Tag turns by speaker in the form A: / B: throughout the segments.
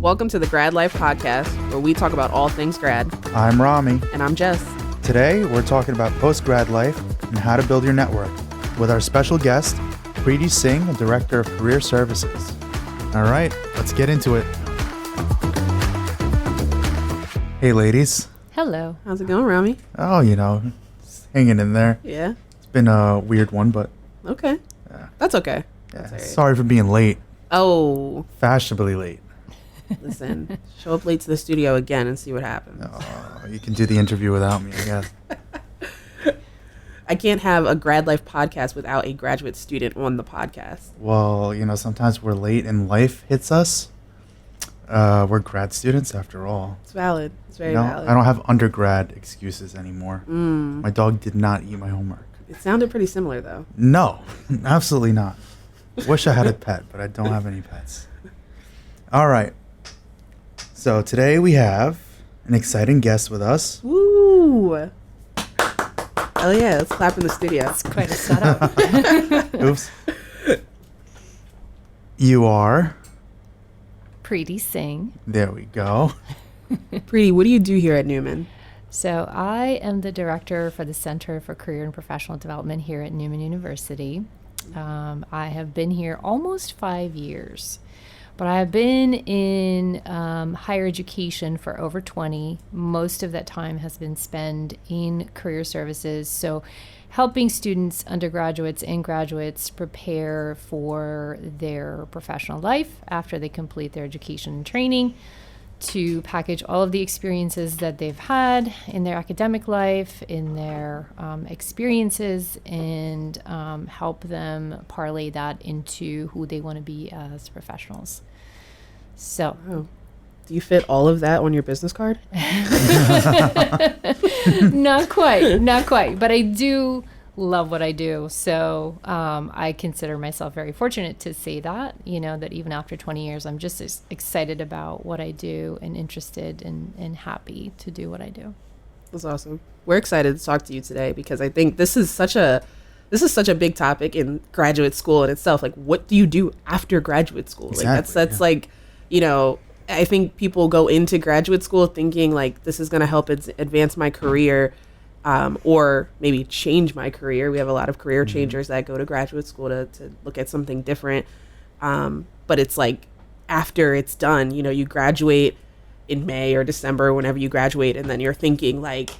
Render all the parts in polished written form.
A: Welcome to the Grad Life podcast, where we talk about all things grad.
B: I'm Rami.
A: And I'm Jess.
B: Today, we're talking about post-grad life and how to build your network with our special guest, Preeti Singh, Director of Career Services. All right, let's get into it. Hey, ladies.
C: Hello.
A: How's it going, Rami?
B: Oh, just hanging in there.
A: Yeah.
B: It's been a weird one, but...
A: Okay.
B: Yeah.
A: That's okay.
B: Yeah.
A: That's all right.
B: Sorry for being late.
A: Oh.
B: Fashionably late.
A: Listen, show up late to the studio again and see what happens.
B: Oh, you can do the interview without me, I guess.
A: I can't have a Grad Life podcast without a graduate student on the podcast.
B: Well, sometimes we're late and life hits us. We're grad students after all.
A: It's valid. It's very valid.
B: I don't have undergrad excuses anymore. My dog did not eat my homework.
A: It sounded pretty similar, though.
B: No, absolutely not. Wish I had a pet, but I don't have any pets. All right. So today we have an exciting guest with us.
A: Woo! Hell yeah, let's clap in the studio.
C: It's quite a setup.
B: Oops. You are...
C: Preeti Singh.
B: There we go.
A: Preeti, what do you do here at Newman?
C: So I am the director for the Center for Career and Professional Development here at Newman University. I have been here almost 5 years, but I have been in higher education for over 20. Most of that time has been spent in career services, so helping students, undergraduates and graduates, prepare for their professional life after they complete their education and training, to package all of the experiences that they've had in their academic life, in their experiences, and help them parlay that into who they want to be as professionals. So,
A: Oh. Do you fit all of that on your business card?
C: not quite, but I do love what I do. So I consider myself very fortunate to say that, that even after 20 years, I'm just as excited about what I do and interested and happy to do what I do.
A: That's awesome. We're excited to talk to you today because I think this is such a big topic in graduate school in itself. Like, what do you do after graduate school?
B: Exactly,
A: that's like, I think people go into graduate school thinking like this is going to help advance my career, or maybe change my career. We have a lot of career changers that go to graduate school to look at something different. But it's like after it's done, you graduate in May or December, whenever you graduate, and then you're thinking like,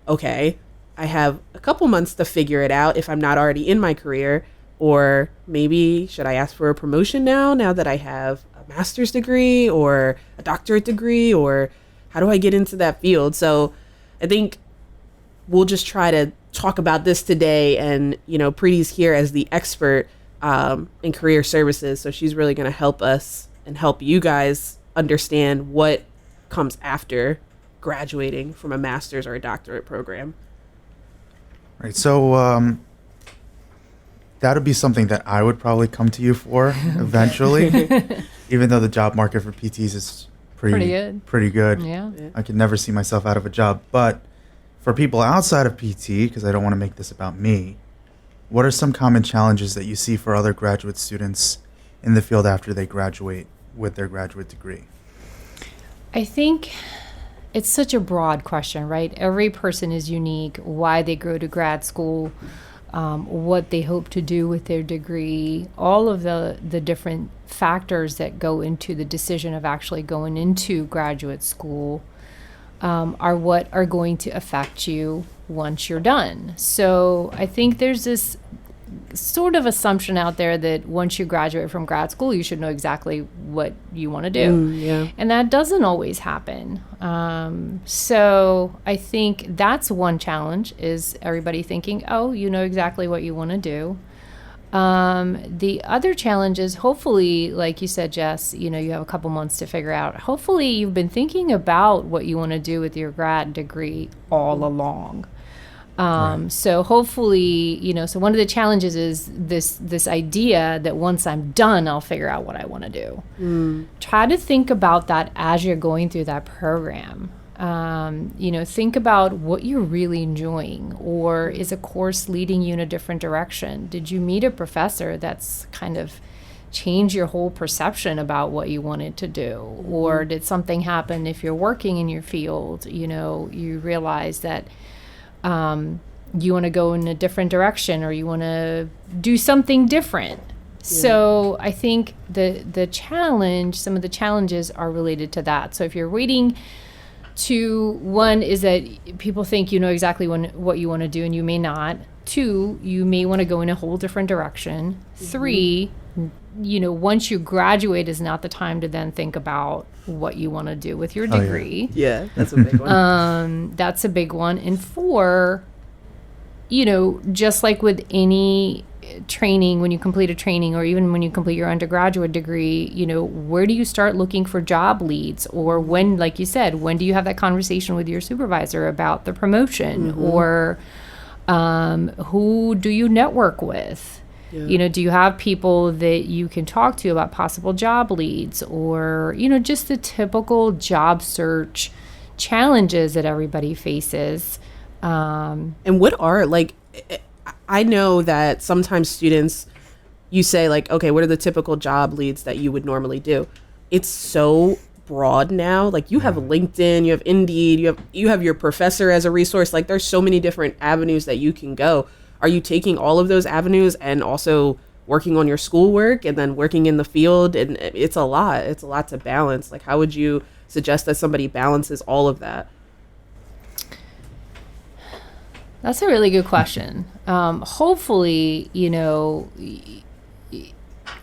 A: okay, I have a couple months to figure it out if I'm not already in my career, or maybe should I ask for a promotion now that I have a master's degree or a doctorate degree, or how do I get into that field? So I think we'll just try to talk about this today. And, Preeti's here as the expert in career services. So she's really going to help us and help you guys understand what comes after graduating from a master's or a doctorate program.
B: Right. So that would be something that I would probably come to you for eventually, even though the job market for PTs is pretty good.
C: Yeah.
B: I could never see myself out of a job. But for people outside of PT, because I don't want to make this about me, what are some common challenges that you see for other graduate students in the field after they graduate with their graduate degree?
C: I think it's such a broad question, right? Every person is unique, why they go to grad school, what they hope to do with their degree, all of the different factors that go into the decision of actually going into graduate school are what are going to affect you once you're done. So I think there's this sort of assumption out there that once you graduate from grad school, you should know exactly what you want to do.
A: Yeah.
C: And that doesn't always happen. So I think that's one challenge, is everybody thinking, oh, you know exactly what you want to do. The other challenge is, hopefully, like you said, Jess, you have a couple months to figure out. Hopefully you've been thinking about what you want to do with your grad degree all along. So hopefully, so one of the challenges is this idea that once I'm done, I'll figure out what I want to do. Try to think about that as you're going through that program. Think about what you're really enjoying, or is a course leading you in a different direction? Did you meet a professor that's kind of change your whole perception about what you wanted to do? Or did something happen if you're working in your field, you realize that you want to go in a different direction, or you want to do something different? So I think some of the challenges are related to that. So if you're waiting to, one is that people think you know exactly what you want to do, and you may not. Two, you may want to go in a whole different direction. Three, once you graduate is not the time to then think about what you want to do with your degree.
A: Yeah, that's a big one.
C: That's a big one. And four, just like with any training, when you complete a training, or even when you complete your undergraduate degree, where do you start looking for job leads? Or when, like you said, when do you have that conversation with your supervisor about the promotion? Or who do you network with? Yeah. Do you have people that you can talk to about possible job leads, or, just the typical job search challenges that everybody faces?
A: And what are, I know that sometimes students, you say okay, what are the typical job leads that you would normally do? It's so broad now. You have LinkedIn, you have Indeed, you have your professor as a resource. There's so many different avenues that you can go. Are you taking all of those avenues and also working on your schoolwork and then working in the field? And it's a lot to balance. How would you suggest that somebody balances all of that?
C: That's a really good question. Hopefully,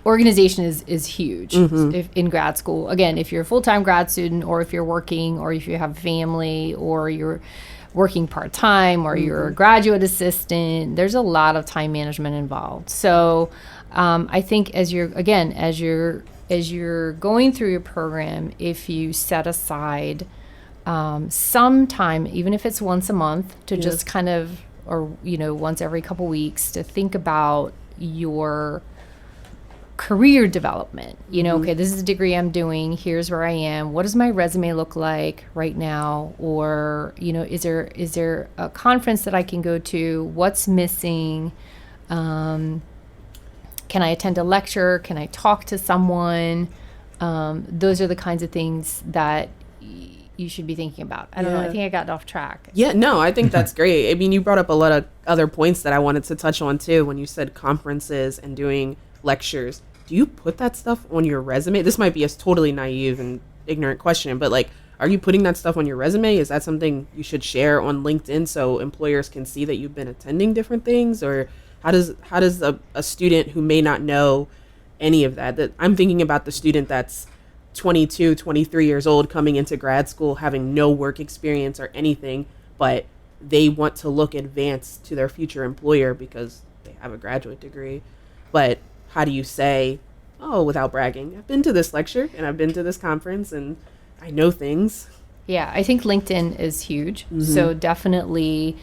C: organization is huge if in grad school. Again, if you're a full-time grad student, or if you're working, or if you have family, or you're working part-time, or you're a graduate assistant, there's a lot of time management involved. So I think as you're going through your program, if you set aside some time, even if it's once a month, to just kind of, or once every couple weeks, to think about your career development. Okay, this is the degree I'm doing, here's where I am, what does my resume look like right now? Or is there a conference that I can go to? What's missing? Can I attend a lecture? Can I talk to someone? Those are the kinds of things that you should be thinking about. I don't know. I think I got off track.
A: Yeah, no, I think that's great. I mean, you brought up a lot of other points that I wanted to touch on too when you said conferences and doing lectures. Do you put that stuff on your resume? This might be a totally naive and ignorant question, but are you putting that stuff on your resume? Is that something you should share on LinkedIn so employers can see that you've been attending different things? Or how does a student who may not know any of that I'm thinking about the student that's 22, 23 years old coming into grad school, having no work experience or anything, but they want to look advanced to their future employer because they have a graduate degree. But how do you say, without bragging, I've been to this lecture and I've been to this conference and I know things?
C: Yeah, I think LinkedIn is huge. So definitely,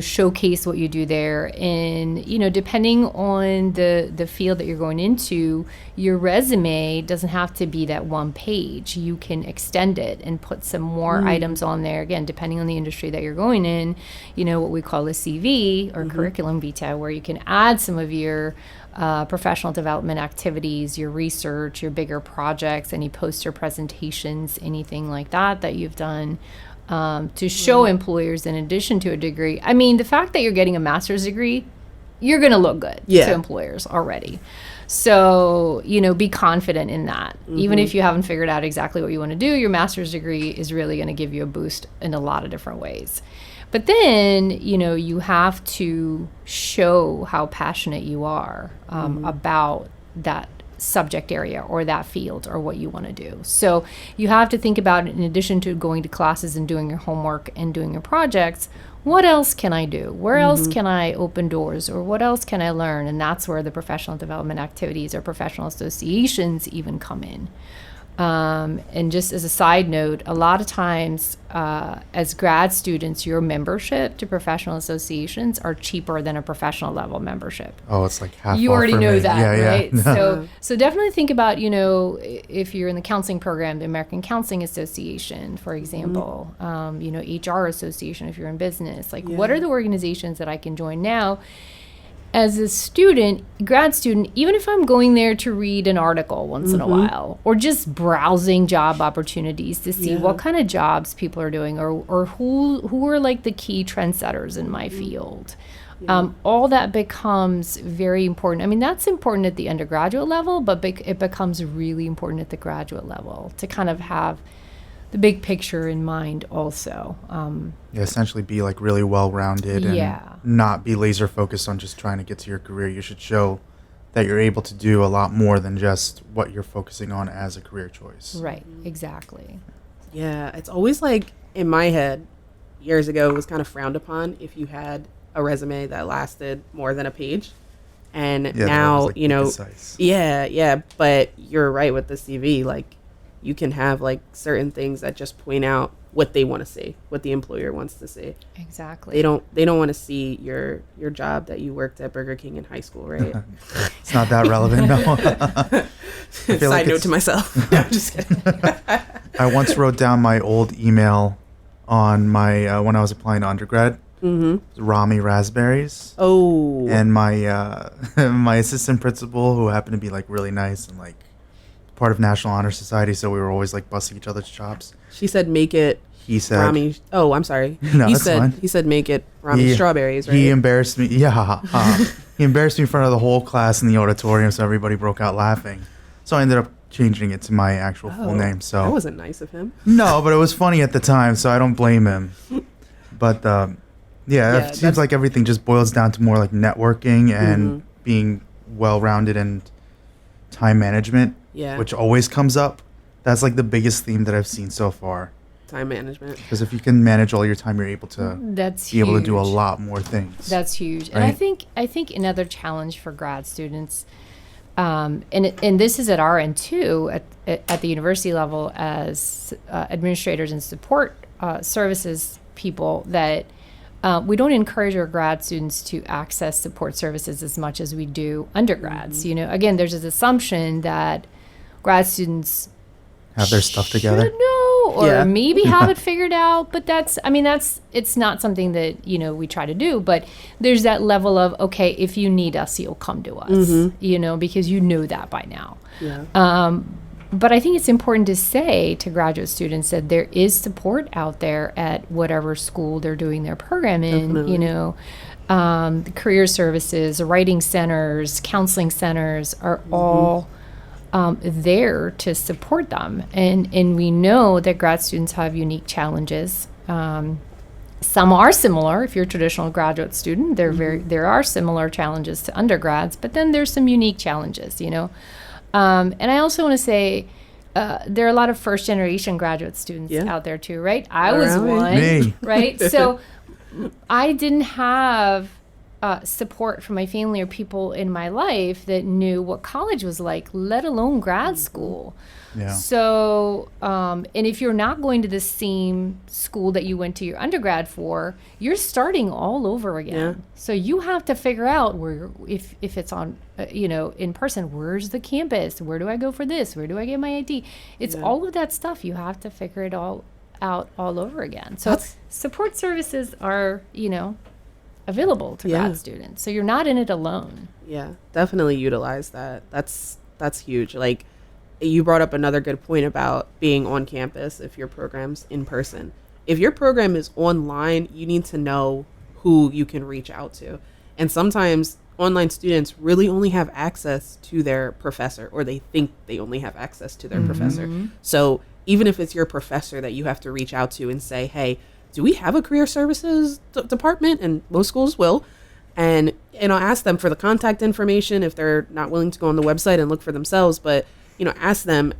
C: showcase what you do there. And, depending on the field that you're going into, your resume doesn't have to be that one page. You can extend it and put some more items on there. Again, depending on the industry that you're going in, what we call a CV or curriculum vitae, where you can add some of your professional development activities, your research, your bigger projects, any poster presentations, anything like that you've done. To show employers, in addition to a degree. I mean, the fact that you're getting a master's degree, you're going to look good to employers already. So, be confident in that. Even if you haven't figured out exactly what you want to do, your master's degree is really going to give you a boost in a lot of different ways. But then, you have to show how passionate you are about that subject area or that field or what you want to do. So you have to think about, in addition to going to classes and doing your homework and doing your projects, what else can I do? Where else can I open doors, or what else can I learn? And that's where the professional development activities or professional associations even come in. And just as a side note, a lot of times as grad students, your membership to professional associations are cheaper than a professional level membership.
B: Oh, it's like half.
C: You already know that, right?
B: Yeah.
C: So definitely think about, if you're in the counseling program, the American Counseling Association, for example, HR Association if you're in business. What are the organizations that I can join now? as a student, grad student, even if I'm going there to read an article once in a while, or just browsing job opportunities to see what kind of jobs people are doing, or who are like the key trendsetters in my field, all that becomes very important. I mean, that's important at the undergraduate level, but it becomes really important at the graduate level to kind of have the big picture in mind also.
B: Essentially be like really well-rounded and not be laser focused on just trying to get to your career. You should show that you're able to do a lot more than just what you're focusing on as a career choice.
C: Right, exactly.
A: Yeah, it's always like, in my head, years ago, it was kind of frowned upon if you had a resume that lasted more than a page. And now,
B: like,
A: you know,
B: concise.
A: but you're right with the CV. Like, you can have like certain things that just point out what they want to see, what the employer wants to see.
C: Exactly.
A: They don't want to see your job that you worked at Burger King in high school, right?
B: It's not that relevant, no.
A: Side note to myself. No, I'm just kidding.
B: I once wrote down my old email on my when I was applying to undergrad. Rami Raspberries.
A: Oh.
B: And my my assistant principal, who happened to be like really nice and like part of National Honor Society, so we were always like busting each other's chops.
A: She said, "Make it."
B: He said,
A: Rami. Oh, I'm sorry.
B: No,
A: he
B: that's
A: said
B: fine.
A: he said make it Rami strawberries. Right?
B: He embarrassed me. Yeah, he embarrassed me in front of the whole class in the auditorium, so everybody broke out laughing. So I ended up changing it to my actual full name. So
A: that wasn't nice of him.
B: No, but it was funny at the time, so I don't blame him. But it seems like everything just boils down to more like networking and being well-rounded and time management, which always comes up. That's like the biggest theme that I've seen so far.
A: Time management.
B: Because if you can manage all your time, you're able to able to do a lot more things.
C: That's huge.
B: Right?
C: And I think another challenge for grad students, and this is at our end too, at the university level as administrators and support services people, that we don't encourage our grad students to access support services as much as we do undergrads. You know, again, there's this assumption that grad students
B: have their stuff together.
C: Should know, or maybe have it figured out. But it's not something that, you know, we try to do. But there's that level of, okay, if you need us, you'll come to us, you know, because you know that by now. Yeah. But I think it's important to say to graduate students that there is support out there at whatever school they're doing their program in. Definitely. You know, the career services, writing centers, counseling centers are all there to support them. And we know that grad students have unique challenges. Some are similar. If you're a traditional graduate student, there are similar challenges to undergrads, but then there's some unique challenges, you know. And I also want to say there are a lot of first-generation graduate students out there too, right? I was one,
B: Me.
C: right? So I didn't have support from my family or people in my life that knew what college was like, let alone grad school.
B: Yeah.
C: So, and if you're not going to the same school that you went to your undergrad for, you're starting all over again. Yeah. So you have to figure out where, if it's on, you know, in person, where's the campus? Where do I go for this? Where do I get my ID? It's all of that stuff. You have to figure it all out all over again. So support services are, you know, available to grad students. So you're not in it alone.
A: Yeah, definitely utilize that. That's huge. Like, you brought up another good point about being on campus if your program's in person. If your program is online, you need to know who you can reach out to. And sometimes online students really only have access to their professor, or they think they only have access to their professor. So even if it's your professor that you have to reach out to and say, hey, do we have a career services department? And most schools will. And I'll ask them for the contact information if they're not willing to go on the website and look for themselves. But, you know, ask them,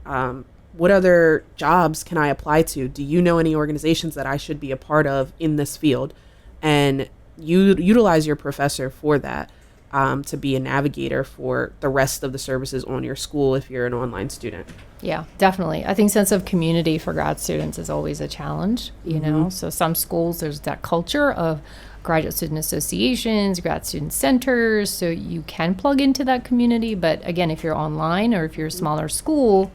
A: what other jobs can I apply to? Do you know any organizations that I should be a part of in this field? And you utilize your professor for that, to be a navigator for the rest of the services on your school if you're an online student.
C: Yeah, definitely. I think sense of community for grad students is always a challenge, you know. So some schools, there's that culture of graduate student associations, grad student centers, so you can plug into that community. But again, if you're online or if you're a smaller school,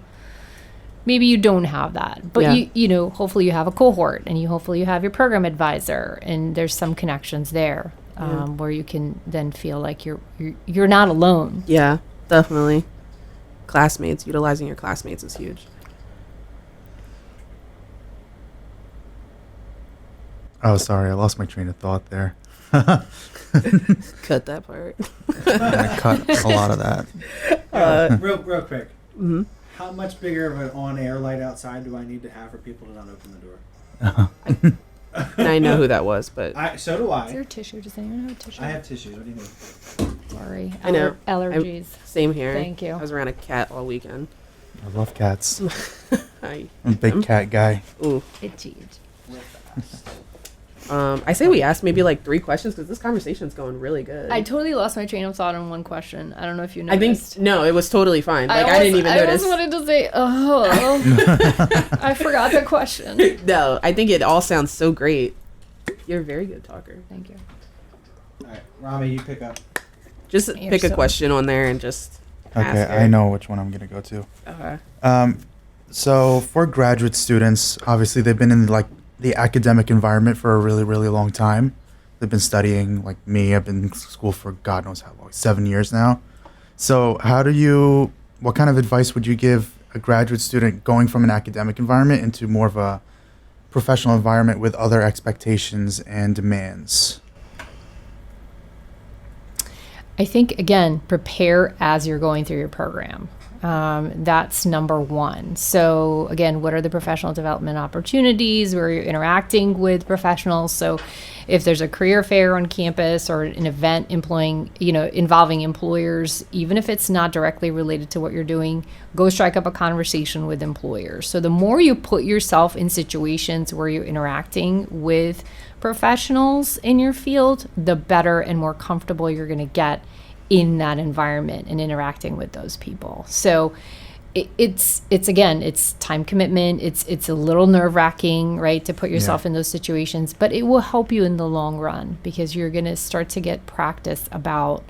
C: maybe you don't have that. But you know, hopefully you have a cohort, and hopefully you have your program advisor, and there's some connections there. where you can then feel like you're not alone.
A: Yeah, definitely. Classmates, utilizing your classmates is huge.
B: Oh, sorry, I lost my train of thought there.
A: Cut that part.
B: I cut a lot of that.
D: Real quick. How much bigger of an on-air light outside do I need to have for people to not open the door?
A: And I know who that was, but
D: So do
C: Is there
D: I.
C: a tissue? Does anyone have a tissue?
D: I have tissues. What do you need?
C: Sorry.
A: I know.
C: Allergies.
A: same here.
C: Thank you.
A: I was around a cat all weekend.
B: I love cats.
A: I
B: I'm a big cat guy.
A: Ooh.
C: Itchy.
A: I say we asked maybe like 3 questions because this conversation's going really good.
C: I totally lost my train of thought on one question. I don't know if you
A: I
C: noticed.
A: think no, it was totally fine. Like I didn't even notice.
C: I wanted to say, I forgot the question.
A: No, I think it all sounds so great. You're a very good talker.
C: Thank you.
D: All right, Rami, you pick up.
A: Just
C: You're
A: pick a
C: so-
A: question on there and just ask
B: Okay,
A: her.
B: I know which one I'm gonna go to.
A: Okay.
B: So for graduate students, obviously they've been in like the academic environment for a really, really long time. They've been studying, like me, I've been in school for God knows how long, 7 years now. So what kind of advice would you give a graduate student going from an academic environment into more of a professional environment with other expectations and demands?
C: I think, again, prepare as you're going through your program. That's number one. So again, what are the professional development opportunities where you're interacting with professionals? So if there's a career fair on campus or an event involving employers, even if it's not directly related to what you're doing, go strike up a conversation with employers. So the more you put yourself in situations where you're interacting with professionals in your field, the better and more comfortable you're going to get in that environment and interacting with those people. So it's time commitment. It's a little nerve-wracking, right, to put yourself in those situations, but it will help you in the long run because you're going to start to get practice about,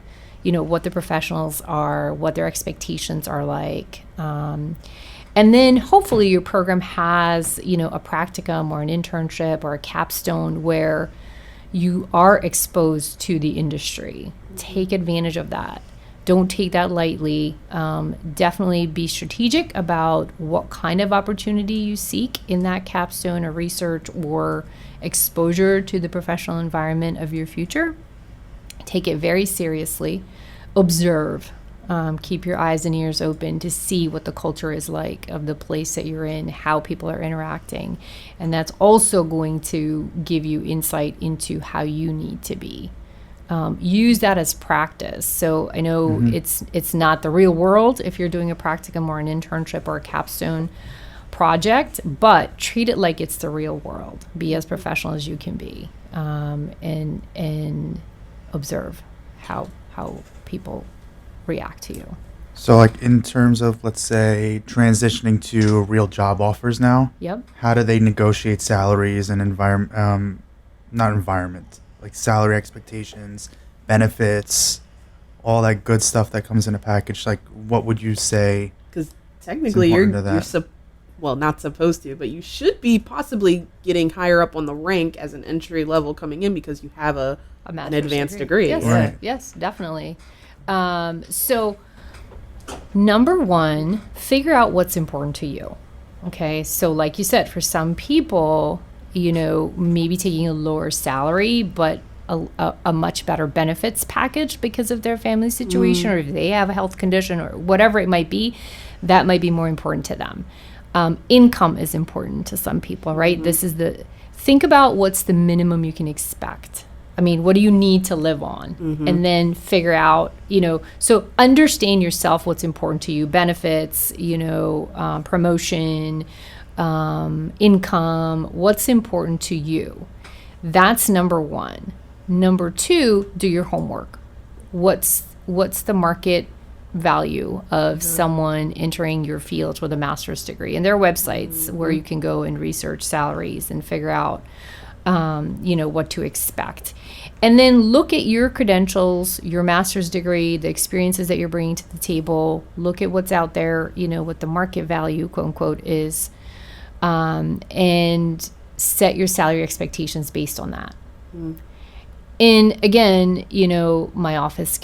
C: what the professionals are, what their expectations are like. And then hopefully your program has, a practicum or an internship or a capstone where you are exposed to the industry. Take advantage of that. Don't take that lightly. Definitely be strategic about what kind of opportunity you seek in that capstone or research or exposure to the professional environment of your future. Take it very seriously. Observe. Keep your eyes and ears open to see what the culture is like of the place that you're in, how people are interacting. And that's also going to give you insight into how you need to be. Use that as practice. So I know it's not the real world if you're doing a practicum or an internship or a capstone project, but treat it like it's the real world. Be as professional as you can be, and observe how people react to you.
B: So like in terms of, let's say, transitioning to real job offers now,
C: Yep.
B: how do they negotiate salaries and like salary expectations, benefits, all that good stuff that comes in a package? Like, what would you say?
A: Because technically
B: important to
A: you're
B: that.
A: not supposed to, but you should be possibly getting higher up on the rank as an entry level coming in because you have an
C: master's
A: advanced degree.
C: Yes,
B: Right.
C: yes, definitely. So number one, figure out what's important to you. Okay, so like you said, for some people, maybe taking a lower salary, but a much better benefits package because of their family situation, or if they have a health condition or whatever it might be, that might be more important to them. Income is important to some people, right? Think about what's the minimum you can expect. I mean, what do you need to live on? And then figure out, so understand yourself, what's important to you, benefits, promotion, income, what's important to you. That's number one. Number two, do your homework. What's the market value of someone entering your field with a master's degree? And there are websites where you can go and research salaries and figure out what to expect. And then look at your credentials, your master's degree, the experiences that you're bringing to the table. Look at what's out there, what the market value, quote unquote, is, and set your salary expectations based on that. And again, my office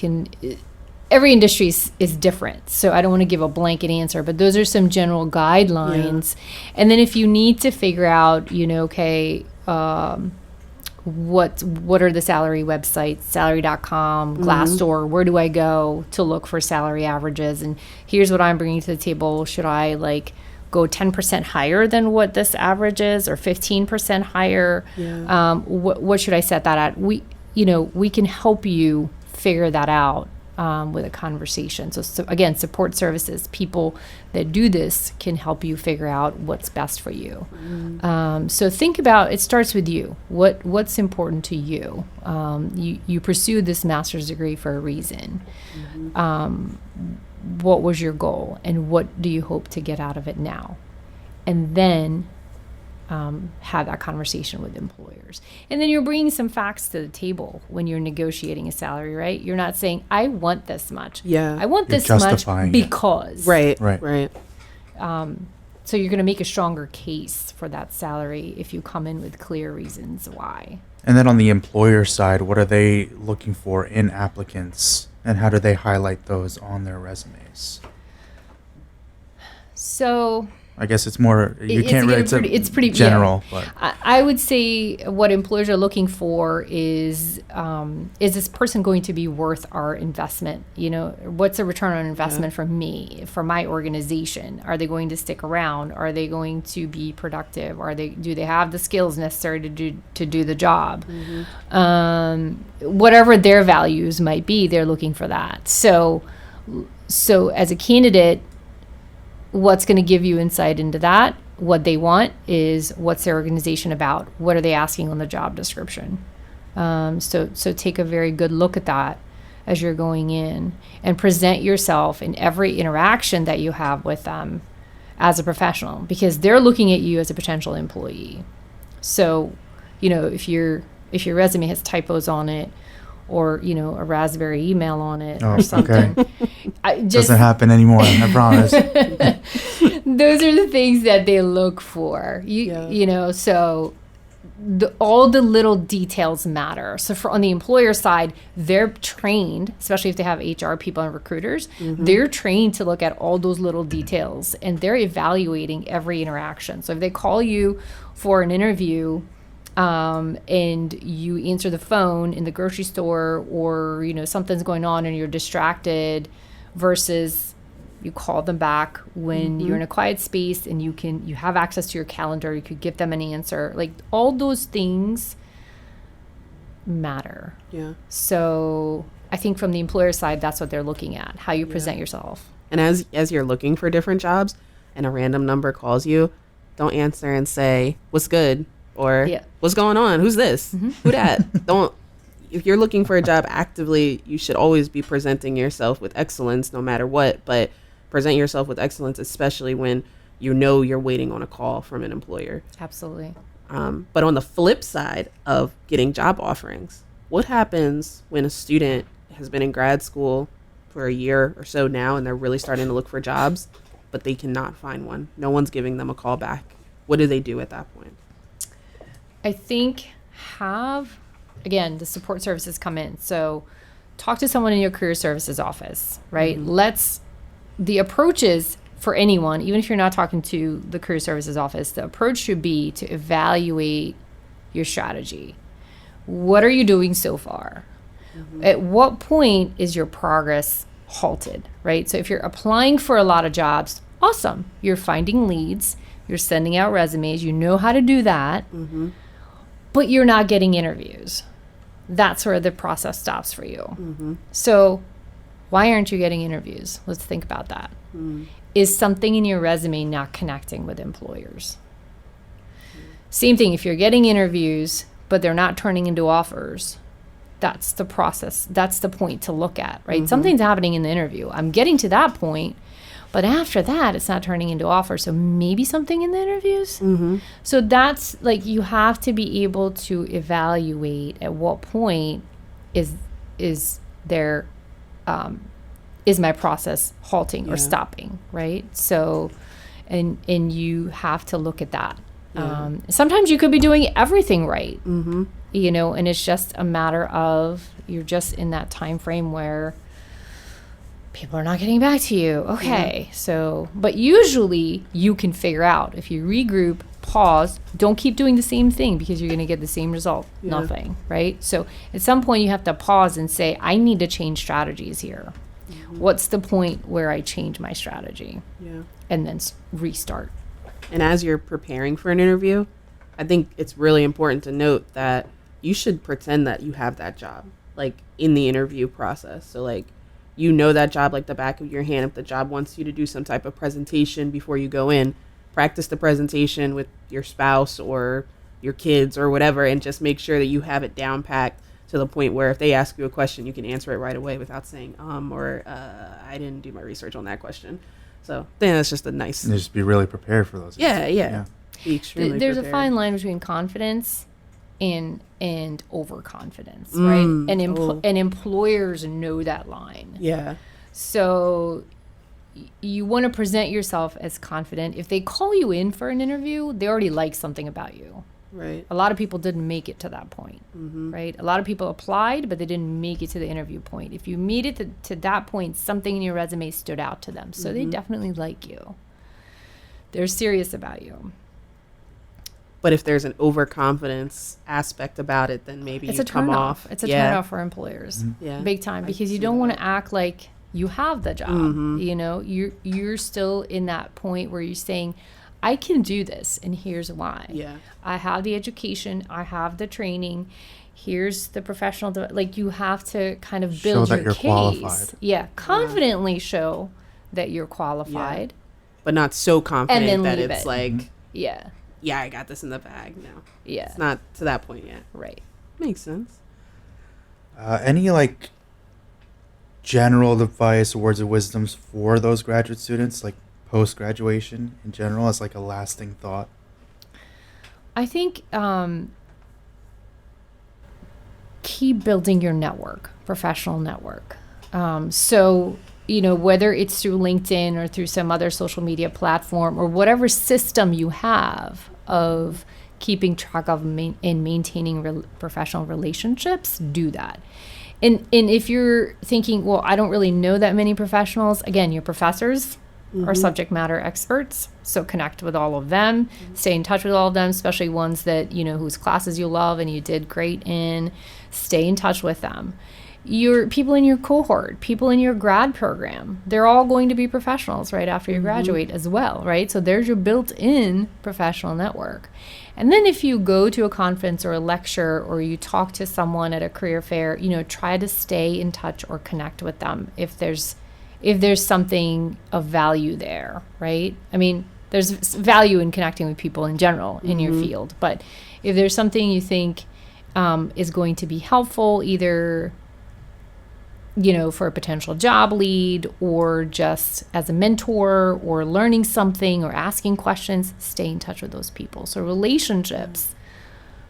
C: every industry is different. So I don't want to give a blanket answer, but those are some general guidelines. Yeah. And then if you need to figure out, okay, what are the salary websites, salary.com, Glassdoor, where do I go to look for salary averages? And here's what I'm bringing to the table. Should I go 10% higher than what this average is, or 15% higher? Yeah. What should I set that at? We can help you figure that out with a conversation. So again, support services, people that do this can help you figure out what's best for you. So think about, it starts with you. What's important to you? You pursue this master's degree for a reason. What was your goal, and what do you hope to get out of it now? And then have that conversation with employers. And then you're bringing some facts to the table when you're negotiating a salary, right? You're not saying, I want this much.
A: Yeah.
C: I want this much because.
A: Right.
C: So you're going to make a stronger case for that salary if you come in with clear reasons why.
B: And then on the employer side, what are they looking for in applicants, and how do they highlight those on their resumes?
C: So
B: I guess it's more, it's pretty general.
C: Yeah.
B: But
C: I would say what employers are looking for is this person going to be worth our investment? What's the return on investment for me, for my organization? Are they going to stick around? Are they going to be productive? Do they have the skills necessary to do the job? Whatever their values might be, they're looking for that. So as a candidate, what's going to give you insight into that? What they want is, what's their organization about? What are they asking on the job description? So take a very good look at that as you're going in, and present yourself in every interaction that you have with them as a professional, because they're looking at you as a potential employee. So, if your resume has typos on it, or a Raspberry email on it, or something. Okay.
B: Doesn't happen anymore, I promise.
C: Those are the things that they look for. So all the little details matter. So on the employer side, they're trained, especially if they have HR people and recruiters, they're trained to look at all those little details, and they're evaluating every interaction. So if they call you for an interview, and you answer the phone in the grocery store, or something's going on and you're distracted, versus you call them back when you're in a quiet space and you have access to your calendar, you could give them an answer. All those things matter. Yeah. So I think from the employer side, that's what they're looking at, how you present yourself.
A: And as you're looking for different jobs and a random number calls you, don't answer and say, "What's good?" or "What's going on? Who's this? Who that?" Don't. If you're looking for a job actively, you should always be presenting yourself with excellence, no matter what. But present yourself with excellence, especially when you're waiting on a call from an employer.
C: Absolutely.
A: But on the flip side of getting job offerings, what happens when a student has been in grad school for a year or so now, and they're really starting to look for jobs, but they cannot find one? No one's giving them a call back. What do they do at that point?
C: I think again, the support services come in. So talk to someone in your career services office, right? The approach is, for anyone, even if you're not talking to the career services office, the approach should be to evaluate your strategy. What are you doing so far? At what point is your progress halted, right? So if you're applying for a lot of jobs, awesome. You're finding leads, you're sending out resumes, you know how to do that, but you're not getting interviews. That's where the process stops for you. So why aren't you getting interviews? Let's think about that. Is something in your resume not connecting with employers? Same thing, if you're getting interviews, but they're not turning into offers, that's the process. That's the point to look at, right? Something's happening in the interview. I'm getting to that point, but after that, it's not turning into offers. So maybe something in the interviews. So that's you have to be able to evaluate at what point is there is my process halting or stopping, right? So, and you have to look at that. Sometimes you could be doing everything right, And it's just a matter of you're just in that time frame where people are not getting back to you. Okay. So, but usually you can figure out if you regroup, pause, don't keep doing the same thing because you're going to get the same result. Nothing, right? So at some point you have to pause and say, I need to change strategies here. What's the point where I change my strategy? And then restart.
A: And as you're preparing for an interview, I think it's really important to note that you should pretend that you have that job, like in the interview process. So like, that job like the back of your hand. If the job wants you to do some type of presentation before you go in, practice the presentation with your spouse or your kids or whatever, and just make sure that you have it down packed to the point where if they ask you a question, you can answer it right away without saying, or I didn't do my research on that question. So then that's just a nice.
B: And just be really prepared for those.
A: Yeah. Be extremely
C: There's
A: prepared.
C: a fine line between confidence and overconfidence, right? And employers know that line.
A: Yeah.
C: So you want to present yourself as confident. If they call you in for an interview, they already like something about you.
A: Right.
C: A lot of people didn't make it to that point, right? A lot of people applied, but they didn't make it to the interview point. If you made it to that point, something in your resume stood out to them. So they definitely like you. They're serious about you.
A: But if there's an overconfidence aspect about it, then maybe
C: It's
A: you
C: a
A: come
C: turnoff.
A: off.
C: It's a turnoff for employers, big time, because you don't want to act like you have the job. You're still in that point where you're saying, I can do this, and here's why.
A: Yeah.
C: I have the education, I have the training. Here's the professional. Like you have to kind of build
B: Show that
C: your
B: you're
C: case.
B: qualified.
C: Yeah, confidently show that you're qualified.
A: But not so confident
C: then
A: that
C: leave
A: it's
C: it.
A: like,
C: Yeah,
A: I got this in the bag. No.
C: yeah,
A: It's not to that point yet.
C: right.
A: Makes sense.
B: Any like general advice or words of wisdoms for those graduate students, like post graduation in general, as like a lasting thought?
C: I think keep building your network, professional network. So, whether it's through LinkedIn or through some other social media platform or whatever system you have of keeping track of and maintaining professional relationships, do that. And if you're thinking, well, I don't really know that many professionals, again, your professors are subject matter experts. So connect with all of them, stay in touch with all of them, especially ones that, whose classes you love and you did great in. Stay in touch with them. Your people in your cohort, people in your grad program, they're all going to be professionals right after you graduate as well, right? So there's your built-in professional network. And then if you go to a conference or a lecture or you talk to someone at a career fair, try to stay in touch or connect with them if there's something of value there, right? I mean, there's value in connecting with people in general in your field, but if there's something you think is going to be helpful, either for a potential job lead or just as a mentor or learning something or asking questions, stay in touch with those people. So relationships,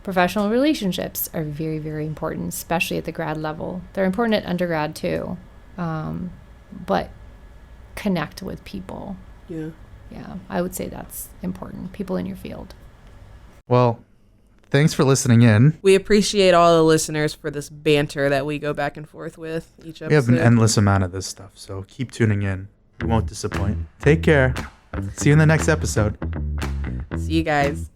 C: professional relationships are very, very important, especially at the grad level. They're important at undergrad too. But connect with people.
A: Yeah.
C: Yeah, I would say that's important. People in your field.
B: Well, thanks for listening in.
A: We appreciate all the listeners for this banter that we go back and forth with each episode.
B: We have an endless amount of this stuff, so keep tuning in. We won't disappoint. Take care. See you in the next episode.
A: See you guys.